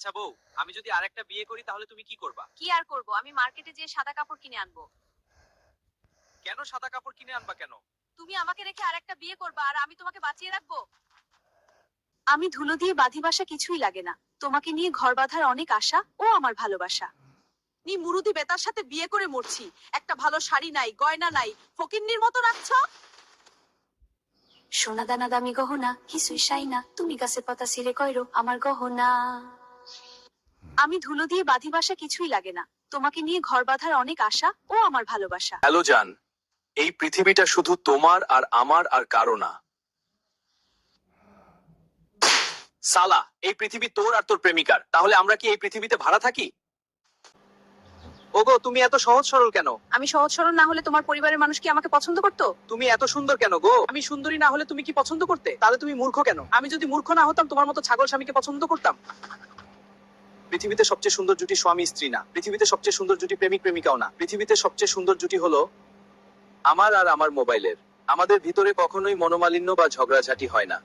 আচ্ছা বউ, আমি যদি আরেকটা বিয়ে করি তাহলে তুমি কি করবা? কি আর করব, আমি মার্কেটে যেয়ে সাদা কাপড় কিনে আনবো। কেন সাদা কাপড় কিনে আনবা কেন? তুমি আমাকে রেখে আরেকটা বিয়ে করবা আর আমি তোমাকে বাঁচিয়ে রাখবো? আমি ধুলো দিয়ে বাঁধি বাসা কিছুই লাগে না, তোমাকে নিয়ে ঘর বাঁধার অনেক আশা ও আমার ভালোবাসা। নি মুরুদি বেতার সাথে বিয়ে করে মরছি, একটা ভালো শাড়ি নাই, গয়না নাই, ফকিন্নির মতো রাখছ। সোনা দানা দামি গহনা কিছুই সাই না, তুমি গাছের পাতা ছিঁড়ে কইরো আমার গহনা। আমি ধুলো দিয়ে বাঁধি বাসা কিছুই লাগে না, তোমাকে নিয়ে ঘর বাঁধার অনেক আশা ও আমার ভালোবাসা। হ্যালো জান, এই পৃথিবীটা শুধু তোমার আর আমার আর কারো না। সালা, এই পৃথিবী তোর আর তোর প্রেমিকার, তাহলে আমরা কি এই পৃথিবীতে ভাড়া থাকি? ওগো, তুমি এত সহজ সরল কেন? আমি সহজ সরল না হলে তোমার পরিবারের মানুষ কি আমাকে পছন্দ করতো? তুমি এত সুন্দর কেন গো? আমি সুন্দরী না হলে তুমি কি পছন্দ করতে? তাহলে তুমি মূর্খ কেন? আমি যদি মূর্খ না হতাম তোমার মতো ছাগল স্বামীকে পছন্দ করতাম? পৃথিবীতে সবচেয়ে সুন্দর জুটি স্বামী স্ত্রী না, পৃথিবীতে সবচেয়ে সুন্দর জুটি প্রেমিক প্রেমিকাও না, পৃথিবীতে সবচেয়ে সুন্দর জুটি হলো আমার আর আমার মোবাইলের। আমাদের ভিতরে কখনোই মনোমালিন্য বা ঝগড়াঝাটি হয় না।